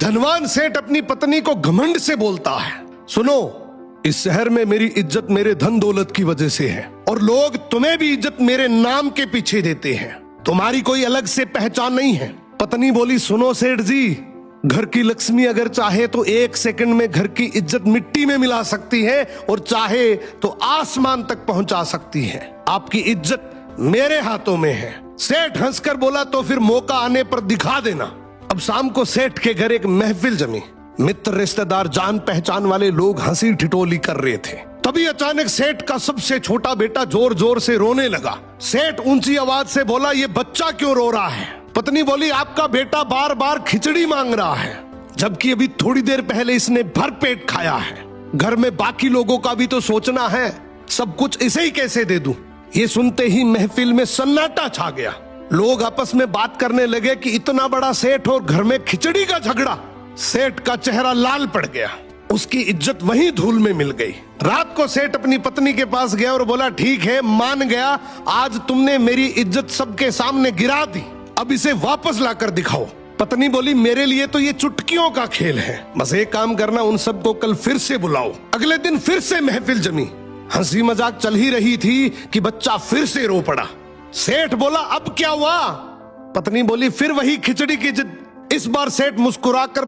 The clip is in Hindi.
धनवान सेठ अपनी पत्नी को घमंड से बोलता है, सुनो, इस शहर में मेरी इज्जत मेरे धन दौलत की वजह से है और लोग तुम्हें भी इज्जत मेरे नाम के पीछे देते हैं, तुम्हारी कोई अलग से पहचान नहीं है। पत्नी बोली, सुनो सेठ जी, घर की लक्ष्मी अगर चाहे तो 1 सेकंड में घर की इज्जत मिट्टी में मिला सकती है और चाहे तो आसमान तक पहुंचा सकती है। आपकी इज्जत मेरे हाथों में है। सेठ हंसकर बोला, तो फिर मौका आने पर दिखा देना। अब शाम को सेठ के घर एक महफिल जमी। मित्र, रिश्तेदार, जान पहचान वाले लोग हंसी ठिठोली कर रहे थे। तभी अचानक सेठ का सबसे छोटा बेटा जोर जोर से रोने लगा। सेठ ऊंची आवाज से बोला, ये बच्चा क्यों रो रहा है? पत्नी बोली, आपका बेटा बार बार खिचड़ी मांग रहा है, जबकि अभी थोड़ी देर पहले इसने भर पेट खाया है। घर में बाकी लोगों का भी तो सोचना है, सब कुछ इसे ही कैसे दे दूं? ये सुनते ही महफिल में सन्नाटा छा गया। लोग आपस में बात करने लगे कि इतना बड़ा सेठ और घर में खिचड़ी का झगड़ा। सेठ का चेहरा लाल पड़ गया, उसकी इज्जत वहीं धूल में मिल गई। रात को सेठ अपनी पत्नी के पास गया और बोला, ठीक है, मान गया, आज तुमने मेरी इज्जत सबके सामने गिरा दी, अब इसे वापस लाकर दिखाओ। पत्नी बोली, मेरे लिए तो ये चुटकियों का खेल है, बस एक काम करना, उन सबको कल फिर से बुलाओ। अगले दिन फिर से महफिल जमी। हंसी मजाक चल ही रही थी कि बच्चा फिर से रो पड़ा। सेठ बोला, अब क्या हुआ? पत्नी बोली, फिर वही खिचड़ी की जिद। इस बार सेठ मुस्कुराकर